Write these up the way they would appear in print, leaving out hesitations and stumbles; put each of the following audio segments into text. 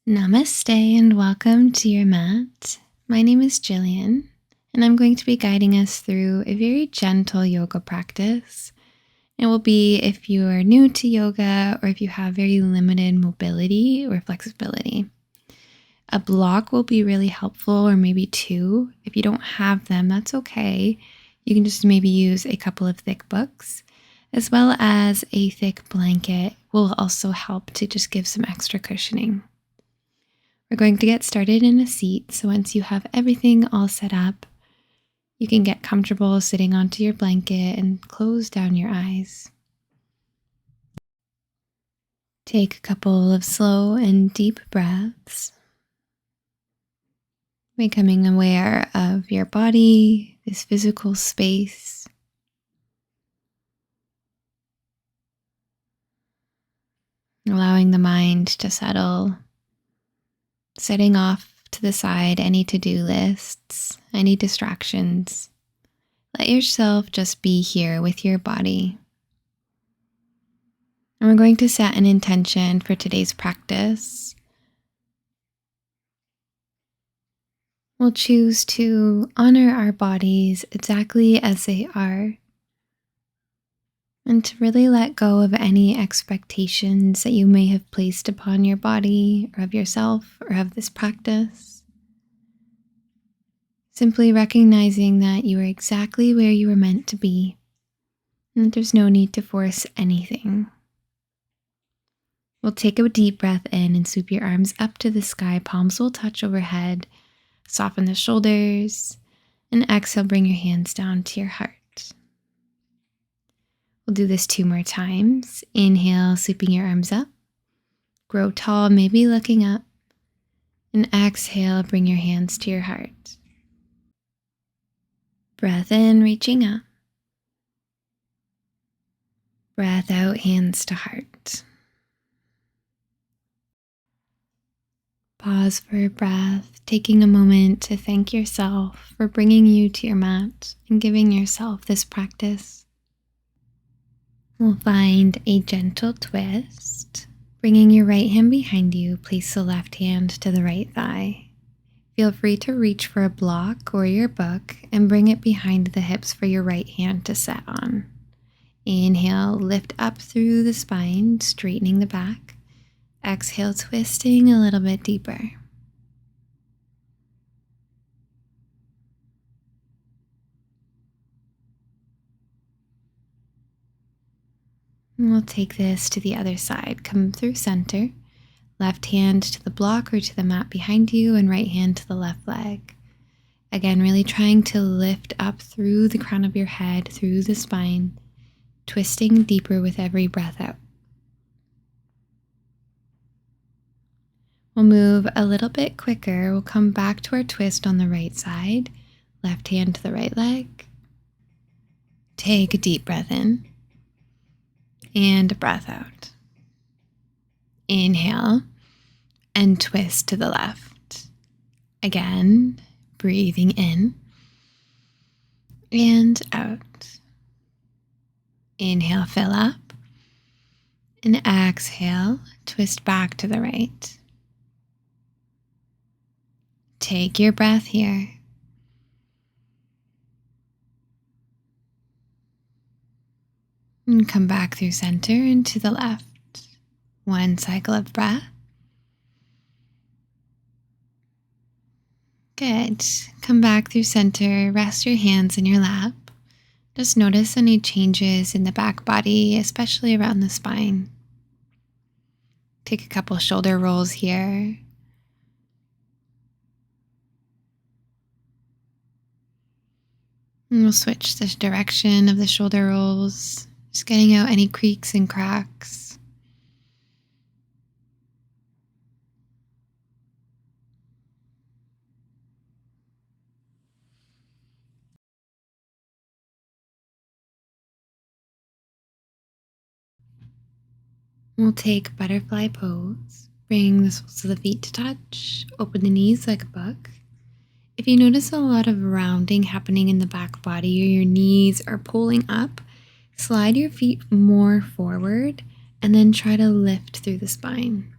Namaste and welcome to your mat. My name is Jillian, and I'm going to be guiding us through a very gentle yoga practice. It will be if you are new to yoga or if you have very limited mobility or flexibility. A block will be really helpful, or maybe two. If you don't have them, that's okay. You can just maybe use a couple of thick books, as well as a thick blanket will also help to just give some extra cushioning. We're going to get started in a seat, so once you have everything all set up, you can get comfortable sitting onto your blanket and close down your eyes. Take a couple of slow and deep breaths, becoming aware of your body, this physical space. Allowing the mind to settle, setting off to the side any to-do lists, any distractions. Let yourself just be here with your body. And we're going to set an intention for today's practice. We'll choose to honor our bodies exactly as they are, and to really let go of any expectations that you may have placed upon your body or of yourself or of this practice. Simply recognizing that you are exactly where you were meant to be, and that there's no need to force anything. We'll take a deep breath in and sweep your arms up to the sky. Palms will touch overhead. Soften the shoulders. And exhale, bring your hands down to your heart. We'll do this 2 more times. Inhale, sweeping your arms up. Grow tall, maybe looking up. And exhale, bring your hands to your heart. Breath in, reaching up. Breath out, hands to heart. Pause for a breath, taking a moment to thank yourself for bringing you to your mat and giving yourself this practice. We'll find a gentle twist. Bringing your right hand behind you, place the left hand to the right thigh. Feel free to reach for a block or your book and bring it behind the hips for your right hand to set on. Inhale, lift up through the spine, straightening the back. Exhale, twisting a little bit deeper. And we'll take this to the other side. Come through center. Left hand to the block or to the mat behind you, and right hand to the left leg. Again, really trying to lift up through the crown of your head, through the spine, twisting deeper with every breath out. We'll move a little bit quicker. We'll come back to our twist on the right side. Left hand to the right leg. Take a deep breath in and a breath out. Inhale and twist to the left. Again, breathing in and out. Inhale, fill up, and exhale, twist back to the right. Take your breath here. And come back through center and to the left. 1 cycle of breath. Good. Come back through center. Rest your hands in your lap. Just notice any changes in the back body, especially around the spine. Take a couple shoulder rolls here. And we'll switch the direction of the shoulder rolls, just getting out any creaks and cracks. We'll take butterfly pose. Bring the soles of the feet to touch. Open the knees like a book. If you notice a lot of rounding happening in the back body or your knees are pulling up, slide your feet more forward and then try to lift through the spine.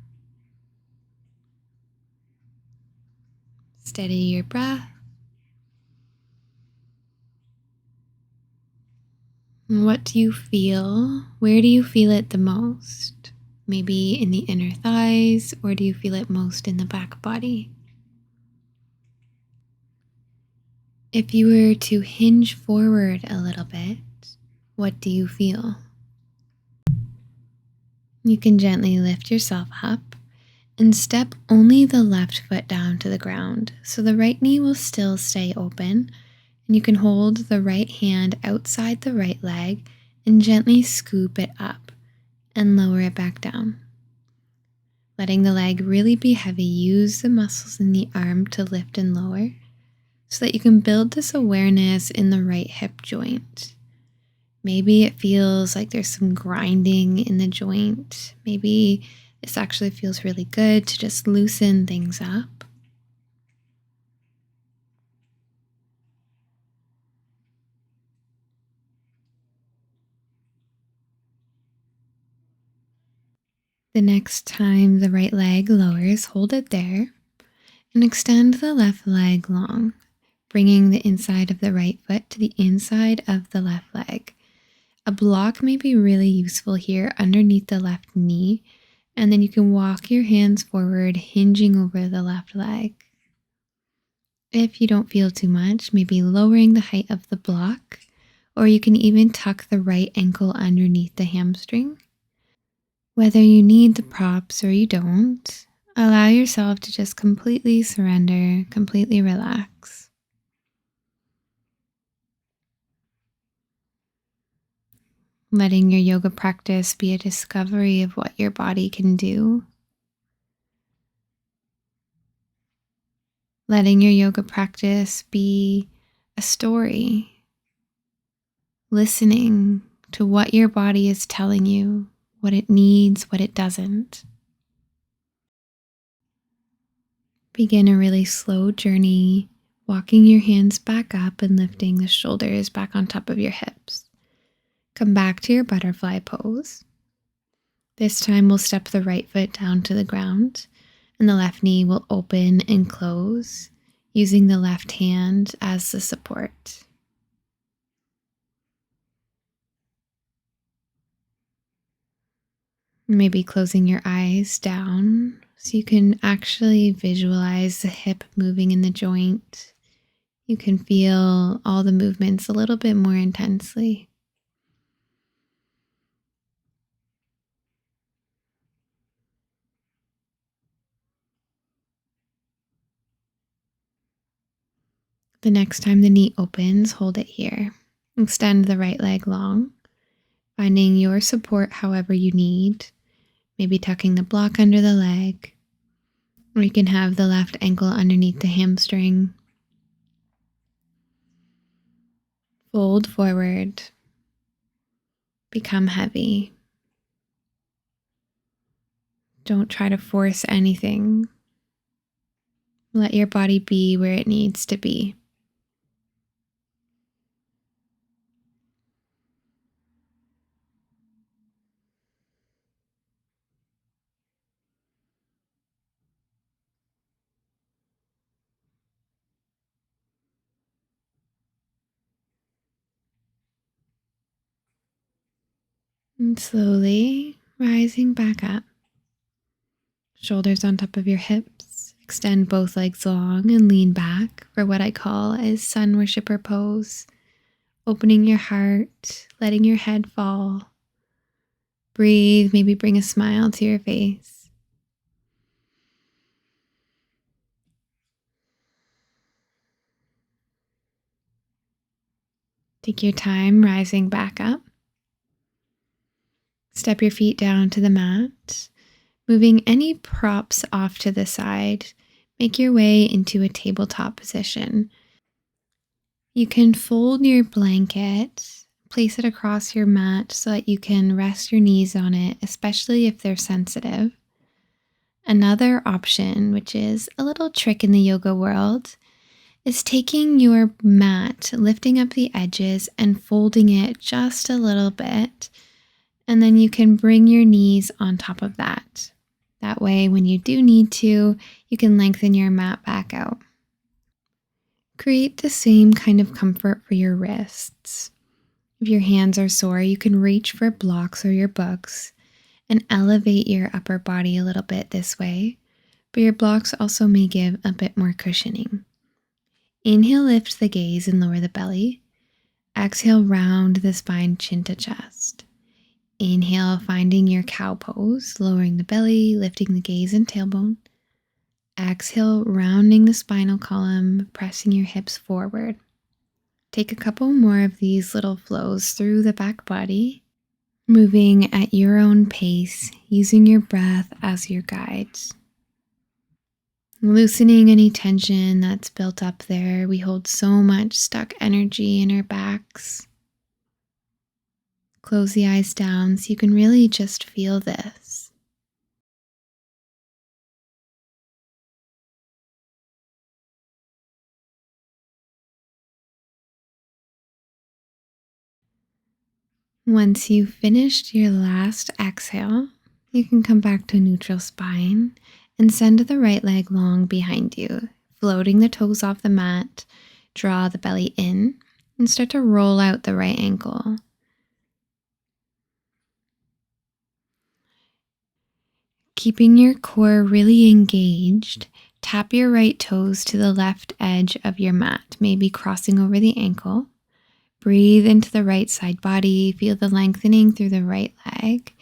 Steady your breath. And what do you feel? Where do you feel it the most? Maybe in the inner thighs, or do you feel it most in the back body? If you were to hinge forward a little bit, what do you feel? You can gently lift yourself up and step only the left foot down to the ground, so the right knee will still stay open, and you can hold the right hand outside the right leg and gently scoop it up and lower it back down. Letting the leg really be heavy, use the muscles in the arm to lift and lower so that you can build this awareness in the right hip joint. Maybe it feels like there's some grinding in the joint. Maybe this actually feels really good to just loosen things up. The next time the right leg lowers, hold it there and extend the left leg long, bringing the inside of the right foot to the inside of the left leg. A block may be really useful here underneath the left knee, and then you can walk your hands forward, hinging over the left leg. If you don't feel too much, maybe lowering the height of the block, or you can even tuck the right ankle underneath the hamstring. Whether you need the props or you don't, allow yourself to just completely surrender, completely relax. Letting your yoga practice be a discovery of what your body can do. Letting your yoga practice be a story. Listening to what your body is telling you, what it needs, what it doesn't. Begin a really slow journey, walking your hands back up and lifting the shoulders back on top of your hips. Come back to your butterfly pose. This time we'll step the right foot down to the ground and the left knee will open and close, using the left hand as the support. Maybe closing your eyes down so you can actually visualize the hip moving in the joint. You can feel all the movements a little bit more intensely. The next time the knee opens, hold it here. Extend the right leg long, finding your support however you need. Maybe tucking the block under the leg, or you can have the left ankle underneath the hamstring. Fold forward. Become heavy. Don't try to force anything. Let your body be where it needs to be. And slowly rising back up. Shoulders on top of your hips. Extend both legs long and lean back for what I call a sun worshipper pose. Opening your heart, letting your head fall. Breathe, maybe bring a smile to your face. Take your time rising back up. Step your feet down to the mat. Moving any props off to the side, make your way into a tabletop position. You can fold your blanket, place it across your mat so that you can rest your knees on it, especially if they're sensitive. Another option, which is a little trick in the yoga world, is taking your mat, lifting up the edges and folding it just a little bit, and then you can bring your knees on top of that. That way, when you do need to, you can lengthen your mat back out. Create the same kind of comfort for your wrists. If your hands are sore, you can reach for blocks or your books and elevate your upper body a little bit this way, but your blocks also may give a bit more cushioning. Inhale, lift the gaze and lower the belly. Exhale, round the spine, chin to chest. Inhale, finding your cow pose, lowering the belly, lifting the gaze and tailbone. Exhale, rounding the spinal column, pressing your hips forward. Take a couple more of these little flows through the back body, moving at your own pace, using your breath as your guides. Loosening any tension that's built up there. We hold so much stuck energy in our backs. Close the eyes down so you can really just feel this. Once you've finished your last exhale, you can come back to neutral spine and send the right leg long behind you, floating the toes off the mat. Draw the belly in and start to roll out the right ankle. Keeping your core really engaged, tap your right toes to the left edge of your mat, maybe crossing over the ankle. Breathe into the right side body, feel the lengthening through the right leg.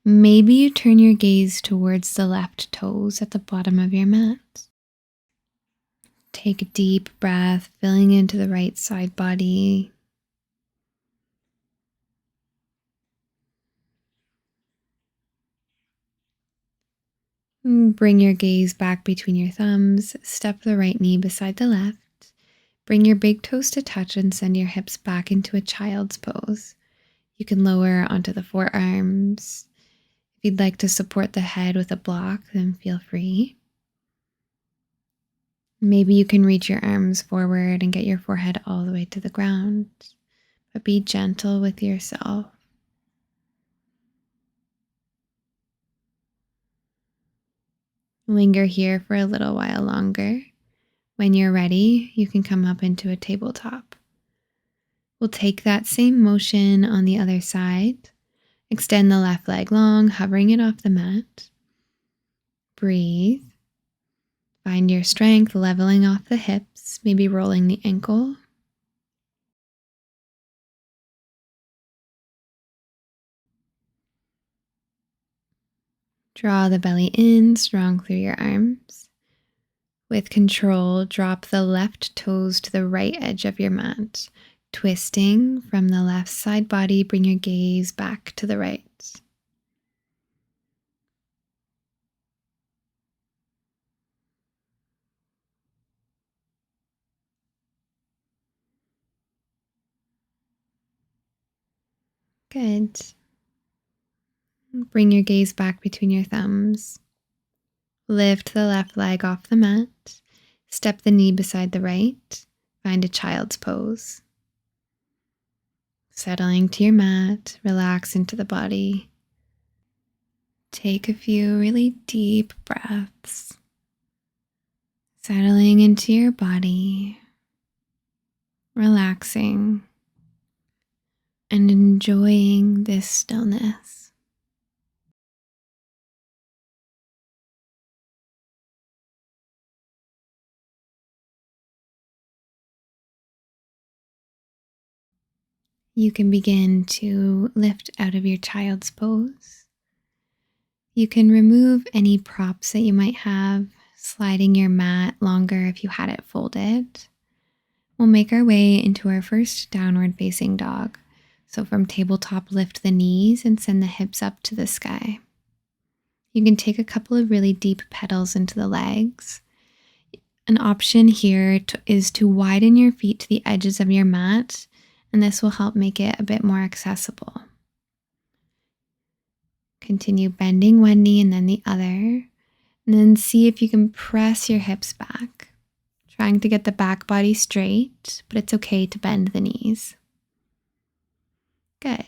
Maybe you turn your gaze towards the left toes at the bottom of your mat. Take a deep breath, filling into the right side body. Bring your gaze back between your thumbs, step the right knee beside the left. Bring your big toes to touch and send your hips back into a child's pose. You can lower onto the forearms. If you'd like to support the head with a block, then feel free. Maybe you can reach your arms forward and get your forehead all the way to the ground, but be gentle with yourself. Linger here for a little while longer. When you're ready, you can come up into a tabletop. We'll take that same motion on the other side. Extend the left leg long, hovering it off the mat. Breathe. Find your strength, leveling off the hips, maybe rolling the ankle. Draw the belly in, strong through your arms. With control, drop the left toes to the right edge of your mat. Twisting from the left side body, bring your gaze back to the right. Good. Bring your gaze back between your thumbs. Lift the left leg off the mat. Step the knee beside the right. Find a child's pose. Settling to your mat, relax into the body. Take a few really deep breaths. Settling into your body, relaxing, and enjoying this stillness. You can begin to lift out of your child's pose. You can remove any props that you might have, sliding your mat longer if you had it folded. We'll make our way into our first downward facing dog. So from tabletop, lift the knees and send the hips up to the sky. You can take a couple of really deep pedals into the legs. An option here is to widen your feet to the edges of your mat, and this will help make it a bit more accessible. Continue bending one knee and then the other, and then see if you can press your hips back, trying to get the back body straight, but it's okay to bend the knees. Good.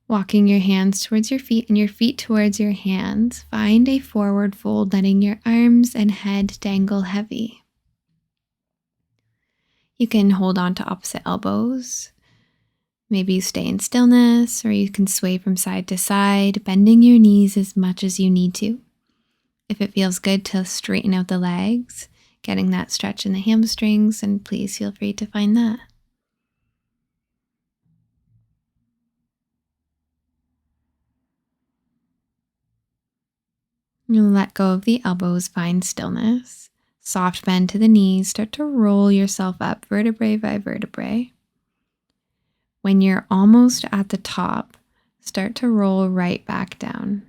Walking your hands towards your feet and your feet towards your hands, find a forward fold, letting your arms and head dangle heavy. You can hold on to opposite elbows. Maybe you stay in stillness, or you can sway from side to side, bending your knees as much as you need to. If it feels good to straighten out the legs, getting that stretch in the hamstrings, and please feel free to find that. You'll let go of the elbows, find stillness. Soft bend to the knees, start to roll yourself up vertebrae by vertebrae. When you're almost at the top, start to roll right back down.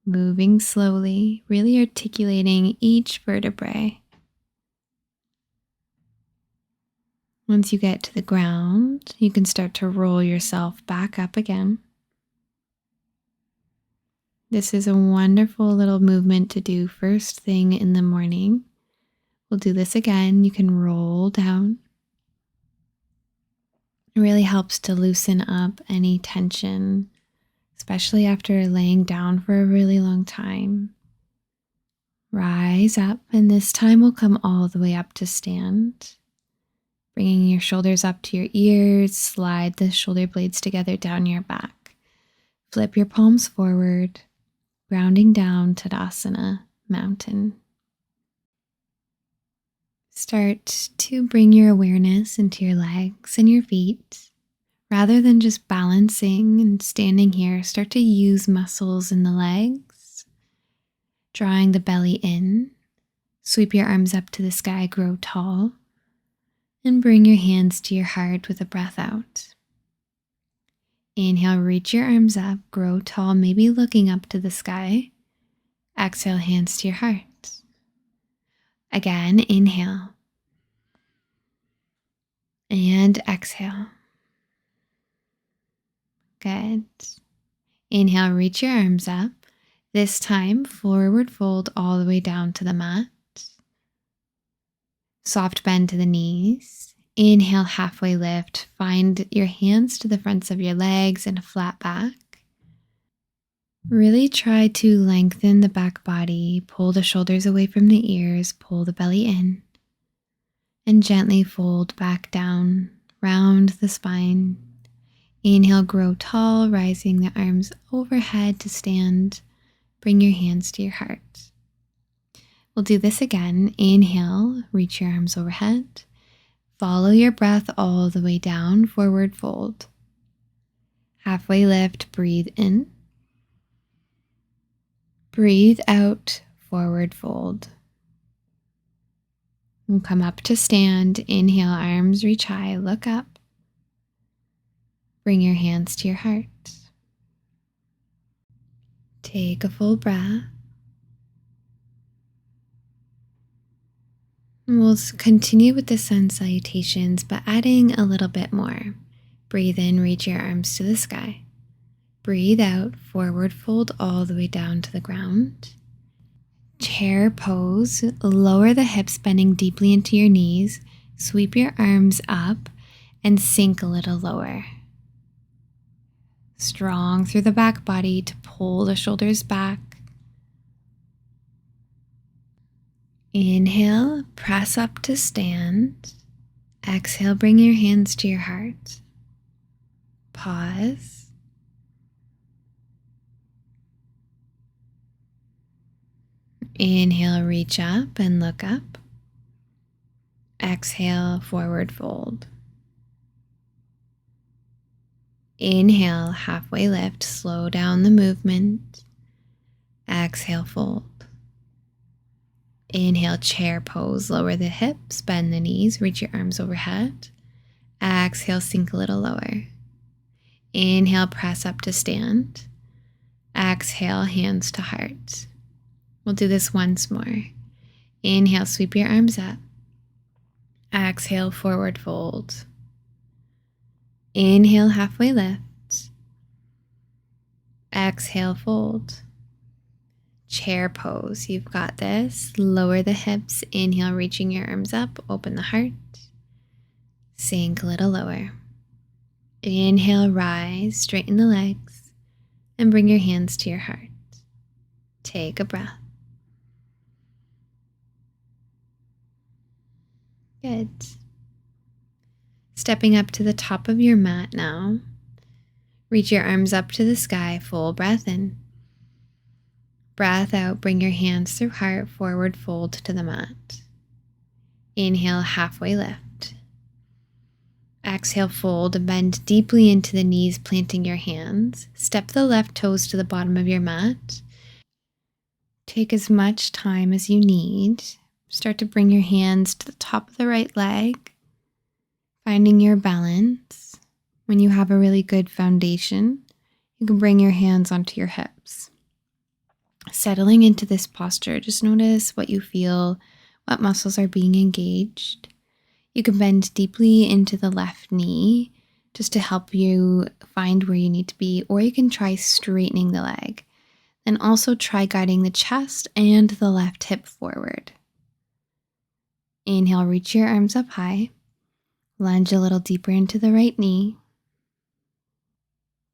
Moving slowly, really articulating each vertebrae. Once you get to the ground, you can start to roll yourself back up again. This is a wonderful little movement to do first thing in the morning. We'll do this again. You can roll down. It really helps to loosen up any tension, especially after laying down for a really long time. Rise up, and this time we'll come all the way up to stand. Bringing your shoulders up to your ears, slide the shoulder blades together down your back. Flip your palms forward, grounding down Tadasana, mountain. Start to bring your awareness into your legs and your feet. Rather than just balancing and standing here, start to use muscles in the legs, drawing the belly in. Sweep your arms up to the sky, grow tall, and bring your hands to your heart with a breath out. Inhale, reach your arms up, grow tall, maybe looking up to the sky. Exhale, hands to your heart. Again, inhale. And exhale. Good. Inhale, reach your arms up. This time, forward fold all the way down to the mat. Soft bend to the knees. Inhale, halfway lift. Find your hands to the fronts of your legs and a flat back. Really try to lengthen the back body. Pull the shoulders away from the ears. Pull the belly in. And gently fold back down, round the spine. Inhale, grow tall, rising the arms overhead to stand. Bring your hands to your heart. We'll do this again. Inhale, reach your arms overhead. Follow your breath all the way down, forward fold. Halfway lift, breathe in. Breathe out, forward fold. And come up to stand. Inhale, arms reach high, look up. Bring your hands to your heart. Take a full breath. And we'll continue with the sun salutations, but adding a little bit more. Breathe in, reach your arms to the sky. Breathe out, forward fold all the way down to the ground. Chair pose, lower the hips, bending deeply into your knees. Sweep your arms up and sink a little lower. Strong through the back body to pull the shoulders back. Inhale, press up to stand. Exhale, bring your hands to your heart. Pause. Inhale, reach up and look up. Exhale, forward fold. Inhale, halfway lift, slow down the movement. Exhale, fold. Inhale, chair pose, lower the hips, bend the knees, reach your arms overhead. Exhale, sink a little lower. Inhale, press up to stand. Exhale, hands to heart. We'll do this once more. Inhale, sweep your arms up. Exhale, forward fold. Inhale, halfway lift. Exhale, fold. Chair pose. You've got this. Lower the hips. Inhale, reaching your arms up. Open the heart. Sink a little lower. Inhale, rise. Straighten the legs. And bring your hands to your heart. Take a breath. Good. Stepping up to the top of your mat now. Reach your arms up to the sky, full breath in. Breath out, bring your hands through heart, forward fold to the mat. Inhale, halfway lift. Exhale, fold and bend deeply into the knees, planting your hands. Step the left toes to the bottom of your mat. Take as much time as you need. Start to bring your hands to the top of the right leg, finding your balance. When you have a really good foundation, you can bring your hands onto your hips. Settling into this posture, just notice what you feel, what muscles are being engaged. You can bend deeply into the left knee just to help you find where you need to be, or you can try straightening the leg. And also try guiding the chest and the left hip forward. Inhale, reach your arms up high. Lunge a little deeper into the right knee.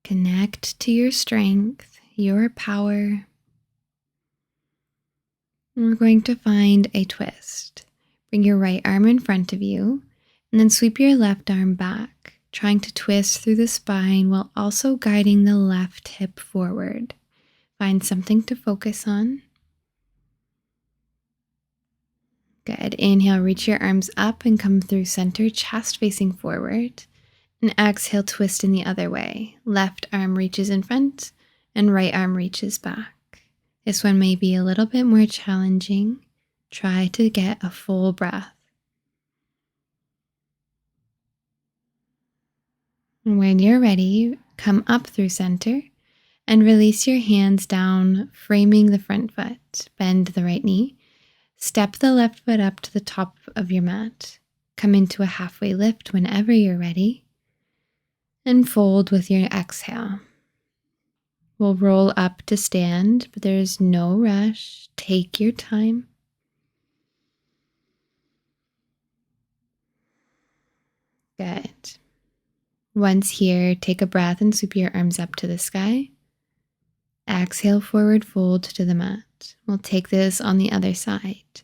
Connect to your strength, your power. And we're going to find a twist. Bring your right arm in front of you and then sweep your left arm back, trying to twist through the spine while also guiding the left hip forward. Find something to focus on. Good. Inhale, reach your arms up and come through center, chest facing forward. And exhale, twist in the other way. Left arm reaches in front and right arm reaches back. This one may be a little bit more challenging. Try to get a full breath. And when you're ready, come up through center and release your hands down, framing the front foot. Bend the right knee. Step the left foot up to the top of your mat. Come into a halfway lift whenever you're ready. And fold with your exhale. We'll roll up to stand, but there's no rush. Take your time. Good. Once here, take a breath and sweep your arms up to the sky. Exhale, forward fold to the mat. We'll take this on the other side.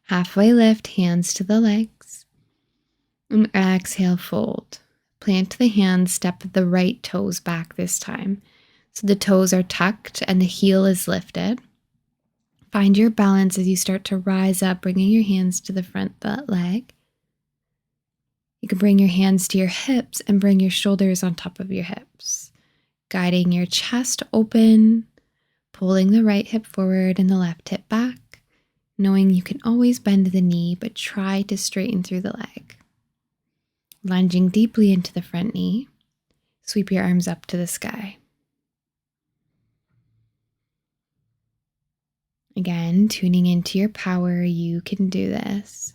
Halfway lift, hands to the legs. And exhale, fold. Plant the hands, step the right toes back this time. So the toes are tucked and the heel is lifted. Find your balance as you start to rise up, bringing your hands to the front leg. You can bring your hands to your hips and bring your shoulders on top of your hips, guiding your chest open, pulling the right hip forward and the left hip back, knowing you can always bend the knee, but try to straighten through the leg. Lunging deeply into the front knee, sweep your arms up to the sky. Again, tuning into your power, you can do this.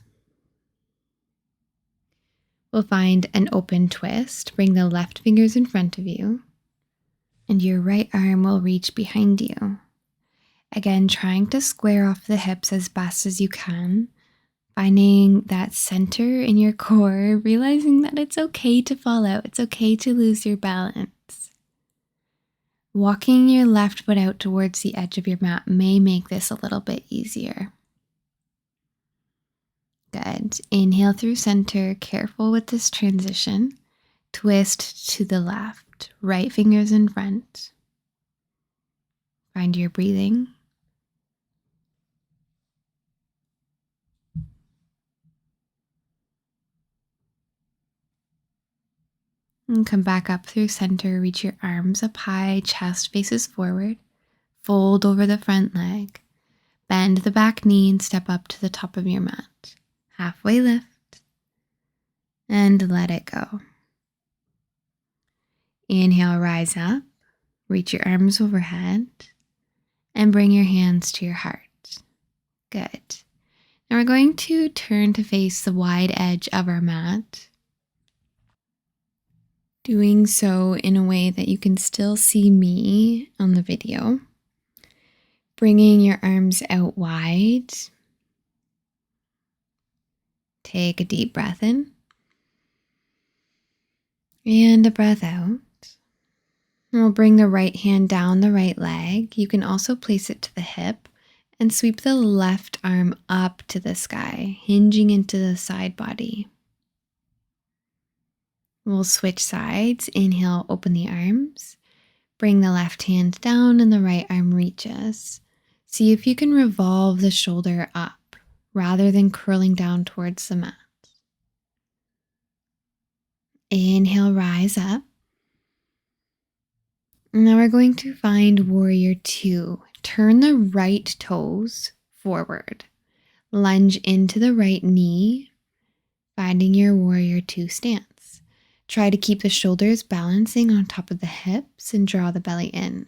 We'll find an open twist. Bring the left fingers in front of you, and your right arm will reach behind you. Again, trying to square off the hips as best as you can, finding that center in your core, realizing that it's okay to fall out, it's okay to lose your balance. Walking your left foot out towards the edge of your mat may make this a little bit easier. Good. Inhale through center, careful with this transition. Twist to the left, right fingers in front. Find your breathing. And come back up through center, reach your arms up high, chest faces forward. Fold over the front leg. Bend the back knee and step up to the top of your mat. Halfway lift. And let it go. Inhale, rise up. Reach your arms overhead. And bring your hands to your heart. Good. Now we're going to turn to face the wide edge of our mat. Doing so in a way that you can still see me on the video. Bringing your arms out wide. Take a deep breath in. And a breath out. And we'll bring the right hand down the right leg. You can also place it to the hip And sweep the left arm up to the sky, hinging into the side body. We'll switch sides. Inhale, open the arms. Bring the left hand down and the right arm reaches. See if you can revolve the shoulder up rather than curling down towards the mat. Inhale, rise up. Now we're going to find warrior two. Turn the right toes forward. Lunge into the right knee, finding your warrior two stance. Try to keep the shoulders balancing on top of the hips and draw the belly in.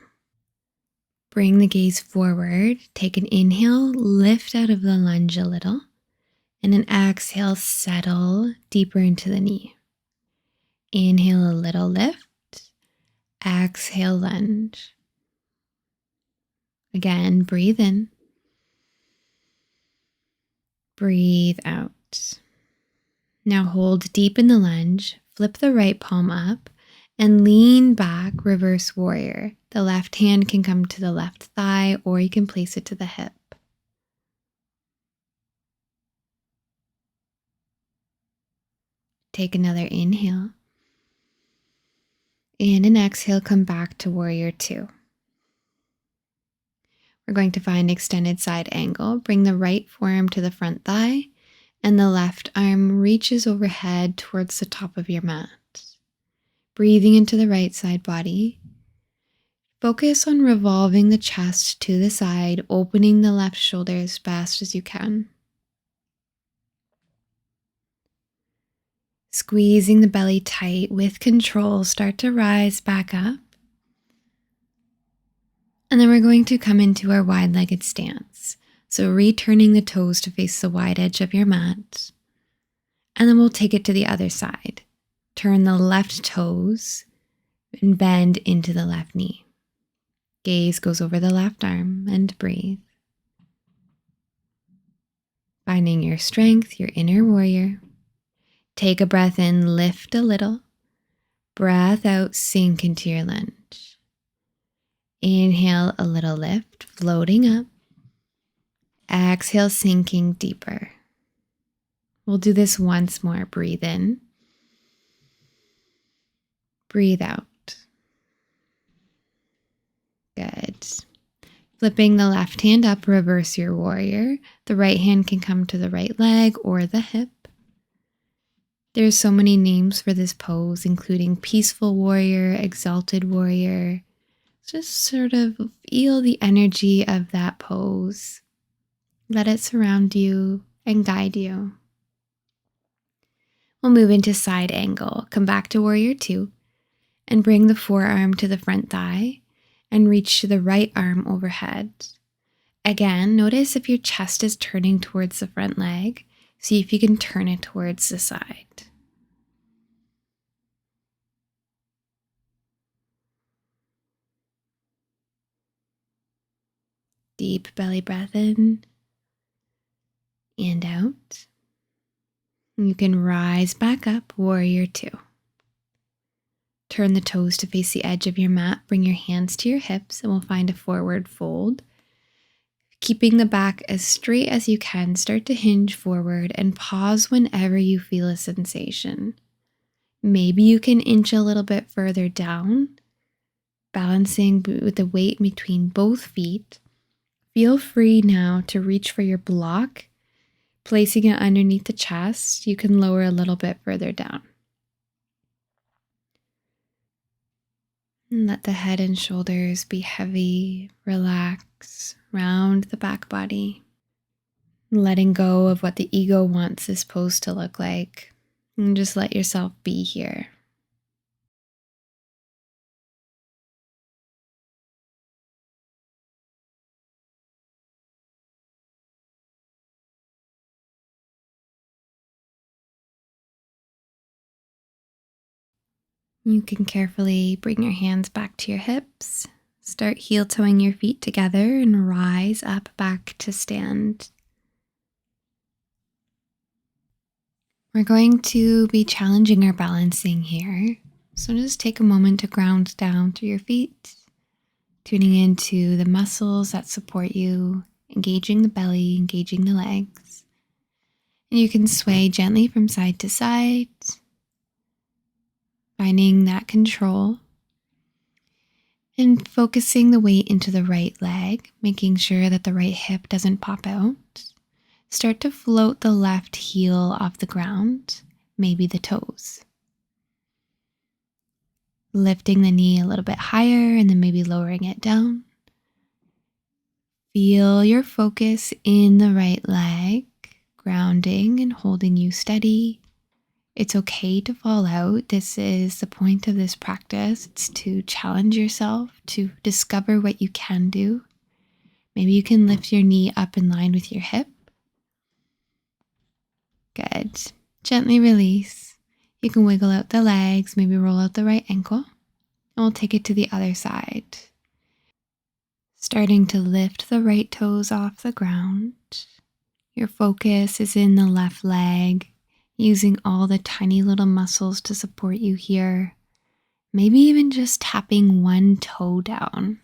Bring the gaze forward. Take an inhale, lift out of the lunge a little, and an exhale, settle deeper into the knee. Inhale, a little lift. Exhale, lunge. Again, breathe in. Breathe out. Now hold deep in the lunge. Flip the right palm up and lean back, reverse warrior. The left hand can come to the left thigh or you can place it to the hip. Take another inhale. And an exhale, come back to warrior two. We're going to find extended side angle. Bring the right forearm to the front thigh and the left arm reaches overhead towards the top of your mat. Breathing into the right side body. Focus on revolving the chest to the side, opening the left shoulder as best as you can. Squeezing the belly tight with control, start to rise back up. And then we're going to come into our wide-legged stance. So returning the toes to face the wide edge of your mat. And then we'll take it to the other side. Turn the left toes and bend into the left knee. Gaze goes over the left arm and breathe. Finding your strength, your inner warrior. Take a breath in, lift a little. Breath out, sink into your lunge. Inhale, a little lift, floating up. Exhale, sinking deeper. We'll do this once more. Breathe in. Breathe out. Good. Flipping the left hand up, reverse your warrior. The right hand can come to the right leg or the hip. There's so many names for this pose, including peaceful warrior, exalted warrior. Just sort of feel the energy of that pose. Let it surround you and guide you. We'll move into side angle. Come back to warrior two and bring the forearm to the front thigh and reach to the right arm overhead. Again, notice if your chest is turning towards the front leg. See if you can turn it towards the side. Deep belly breath in and out. You can rise back up, warrior two. Turn the toes to face the edge of your mat. Bring your hands to your hips and we'll find a forward fold. Keeping the back as straight as you can, start to hinge forward and pause whenever you feel a sensation. Maybe you can inch a little bit further down, balancing with the weight between both feet. Feel free now to reach for your block, placing it underneath the chest. You can lower a little bit further down. And let the head and shoulders be heavy, relax, round the back body. Letting go of what the ego wants this pose to look like. And just let yourself be here. You can carefully bring your hands back to your hips. Start heel toeing your feet together and rise up back to stand. We're going to be challenging our balancing here. So just take a moment to ground down through your feet, tuning into the muscles that support you engaging the belly, engaging the legs. And you can sway gently from side to side, finding that control and focusing the weight into the right leg, making sure that the right hip doesn't pop out. Start to float the left heel off the ground, maybe the toes. Lifting the knee a little bit higher and then maybe lowering it down. Feel your focus in the right leg, grounding and holding you steady. It's okay to fall out. This is the point of this practice. It's to challenge yourself, to discover what you can do. Maybe you can lift your knee up in line with your hip. Good. Gently release. You can wiggle out the legs, maybe roll out the right ankle, and we'll take it to the other side. Starting to lift the right toes off the ground. Your focus is in the left leg, using all the tiny little muscles to support you here. Maybe even just tapping one toe down.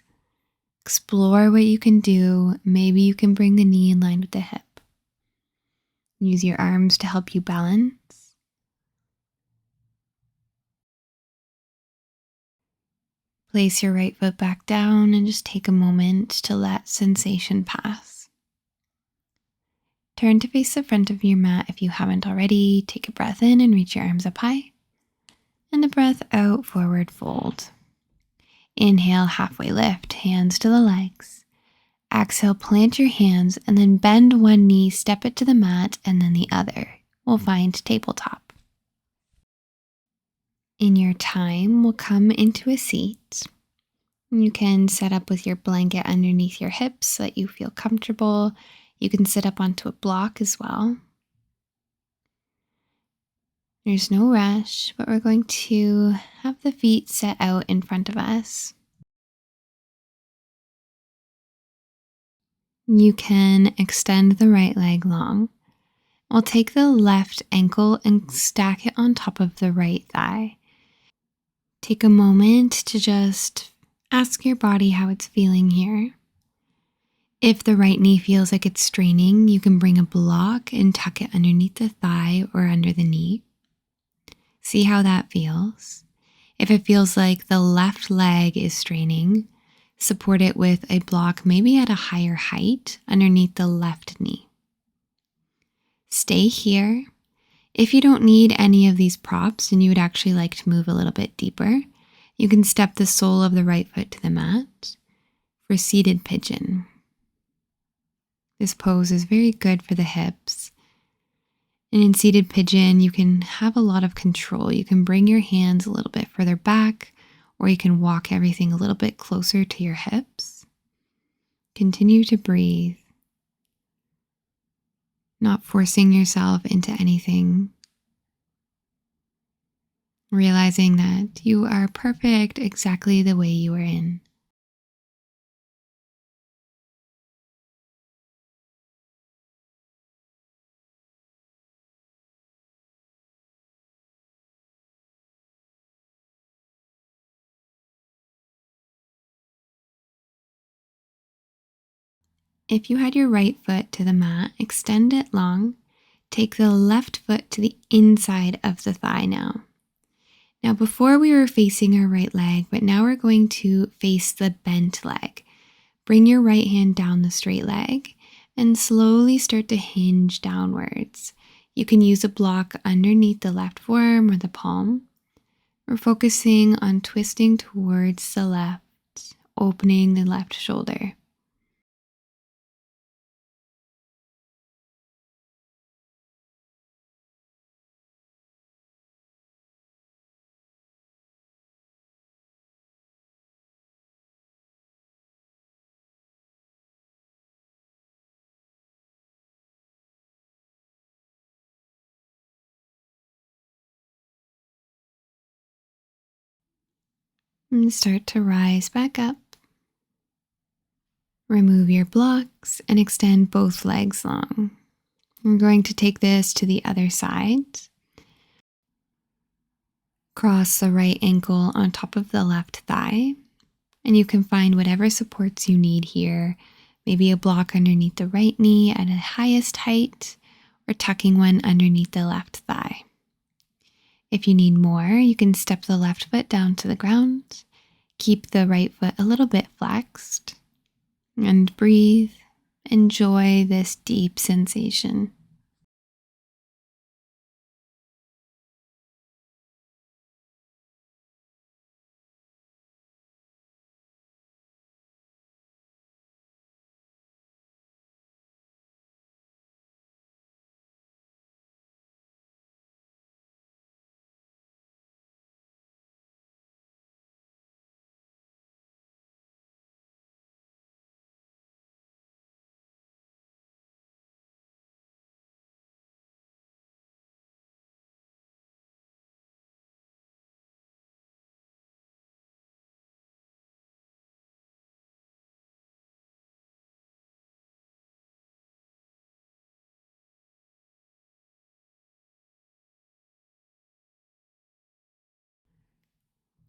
Explore what you can do. Maybe you can bring the knee in line with the hip. Use your arms to help you balance. Place your right foot back down and just take a moment to let sensation pass. Turn to face the front of your mat if you haven't already. Take a breath in and reach your arms up high. And a breath out, forward fold. Inhale, halfway lift, hands to the legs. Exhale, plant your hands and then bend one knee, step it to the mat and then the other. We'll find tabletop. In your time, we'll come into a seat. You can set up with your blanket underneath your hips so that you feel comfortable. You can sit up onto a block as well. There's no rush, but we're going to have the feet set out in front of us. You can extend the right leg long. We'll take the left ankle and stack it on top of the right thigh. Take a moment to just ask your body how it's feeling here. If the right knee feels like it's straining, you can bring a block and tuck it underneath the thigh or under the knee. See how that feels. If it feels like the left leg is straining, support it with a block maybe at a higher height underneath the left knee. Stay here. If you don't need any of these props and you would actually like to move a little bit deeper, you can step the sole of the right foot to the mat for seated pigeon. This pose is very good for the hips. And in seated pigeon, you can have a lot of control. You can bring your hands a little bit further back, or you can walk everything a little bit closer to your hips. Continue to breathe, not forcing yourself into anything. Realizing that you are perfect exactly the way you are in. If you had your right foot to the mat, extend it long. Take the left foot to the inside of the thigh now. Now, before we were facing our right leg, but now we're going to face the bent leg. Bring your right hand down the straight leg and slowly start to hinge downwards. You can use a block underneath the left forearm or the palm. We're focusing on twisting towards the left, opening the left shoulder. And start to rise back up. Remove your blocks and extend both legs long. We're going to take this to the other side. Cross the right ankle on top of the left thigh, and you can find whatever supports you need here. Maybe a block underneath the right knee at a highest height, or tucking one underneath the left thigh. If you need more, you can step the left foot down to the ground, keep the right foot a little bit flexed, and breathe. Enjoy this deep sensation.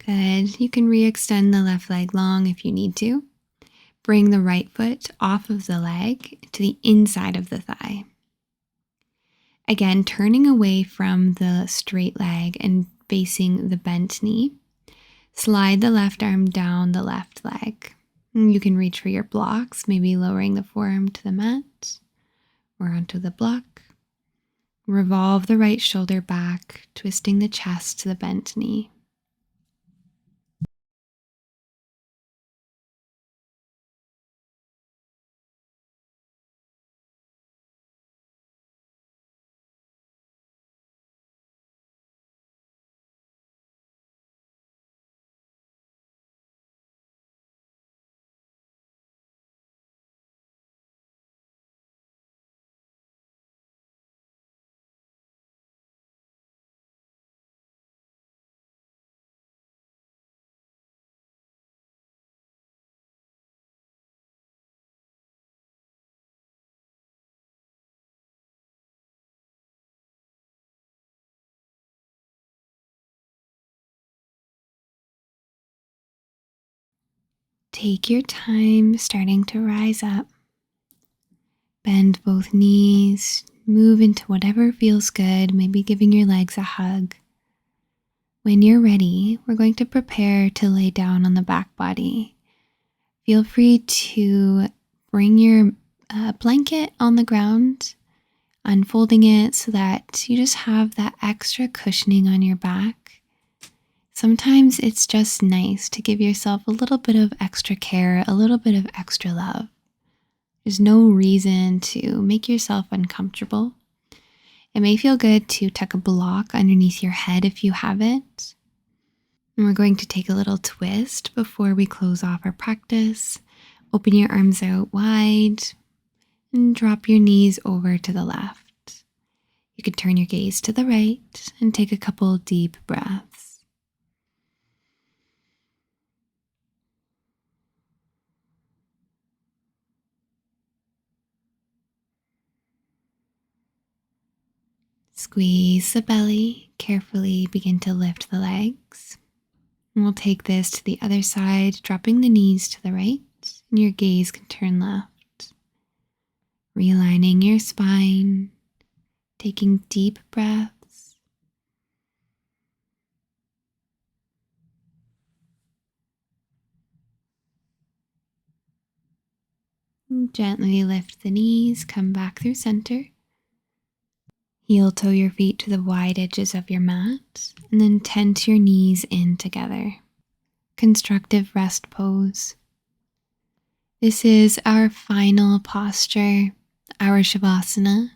Good. You can re-extend the left leg long if you need to. Bring the right foot off of the leg to the inside of the thigh. Again, turning away from the straight leg and facing the bent knee. Slide the left arm down the left leg. You can reach for your blocks, maybe lowering the forearm to the mat or onto the block. Revolve the right shoulder back, twisting the chest to the bent knee. Take your time starting to rise up. Bend both knees, move into whatever feels good, maybe giving your legs a hug. When you're ready, we're going to prepare to lay down on the back body. Feel free to bring your blanket on the ground, unfolding it so that you just have that extra cushioning on your back. Sometimes it's just nice to give yourself a little bit of extra care, a little bit of extra love. There's no reason to make yourself uncomfortable. It may feel good to tuck a block underneath your head if you have it. And we're going to take a little twist before we close off our practice. Open your arms out wide and drop your knees over to the left. You could turn your gaze to the right and take a couple deep breaths. Squeeze the belly, carefully begin to lift the legs. And we'll take this to the other side, dropping the knees to the right, and your gaze can turn left. Realigning your spine, taking deep breaths. And gently lift the knees, come back through center. Heel toe your feet to the wide edges of your mat, and then tent your knees in together. Constructive rest pose. This is our final posture, our Shavasana.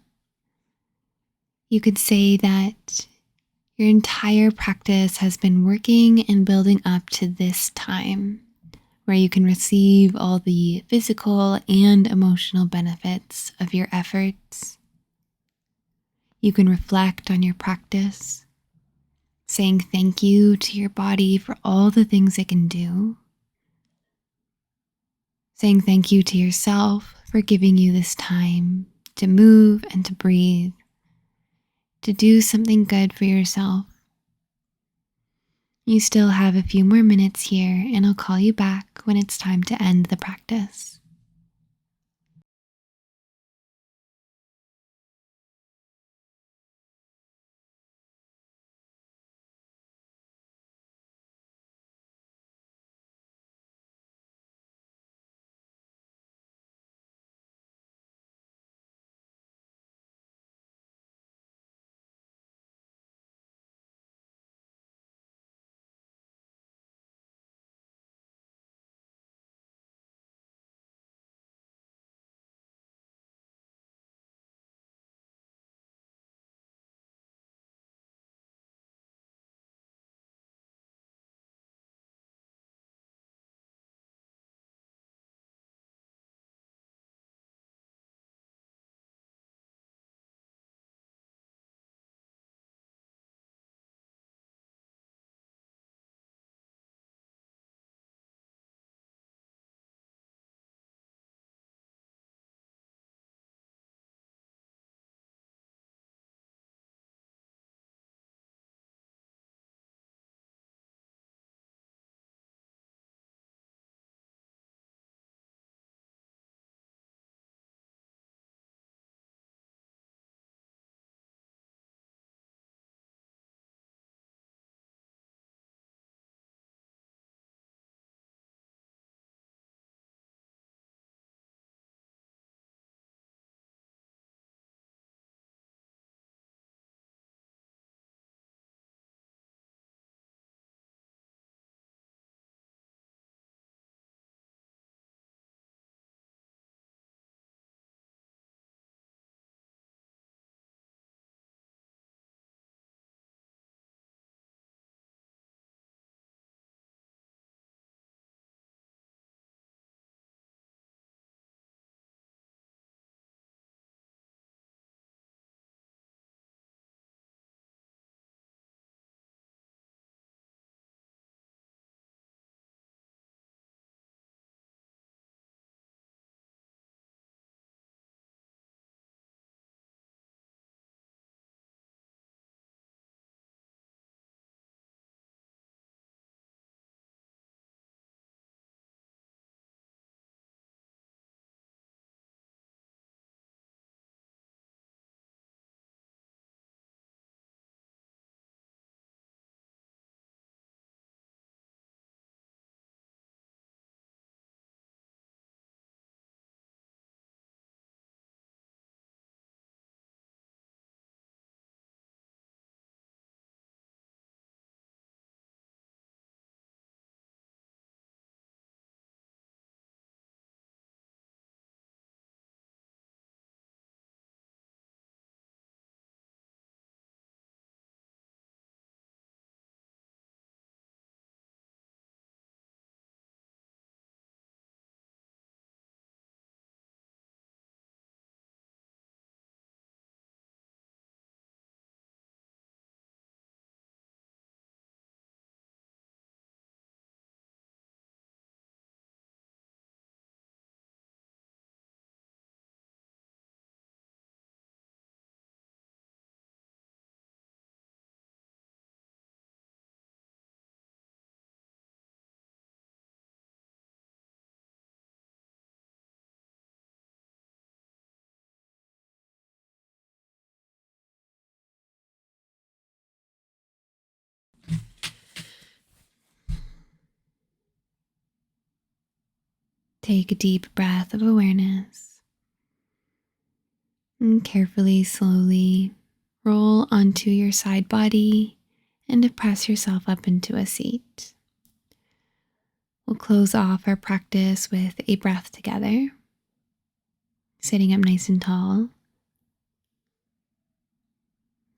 You could say that your entire practice has been working and building up to this time where you can receive all the physical and emotional benefits of your efforts. You can reflect on your practice, saying thank you to your body for all the things it can do. Saying thank you to yourself for giving you this time to move and to breathe, to do something good for yourself. You still have a few more minutes here, and I'll call you back when it's time to end the practice. Take a deep breath of awareness and carefully, slowly roll onto your side body and press yourself up into a seat. We'll close off our practice with a breath together, sitting up nice and tall.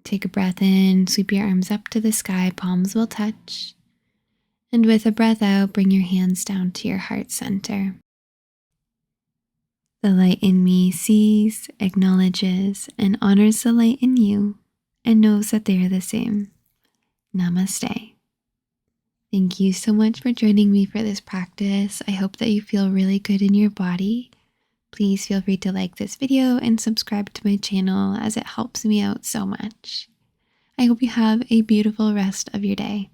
Take a breath in, sweep your arms up to the sky, palms will touch. And with a breath out, bring your hands down to your heart center. The light in me sees, acknowledges, and honors the light in you, and knows that they are the same. Namaste. Thank you so much for joining me for this practice. I hope that you feel really good in your body. Please feel free to like this video and subscribe to my channel as it helps me out so much. I hope you have a beautiful rest of your day.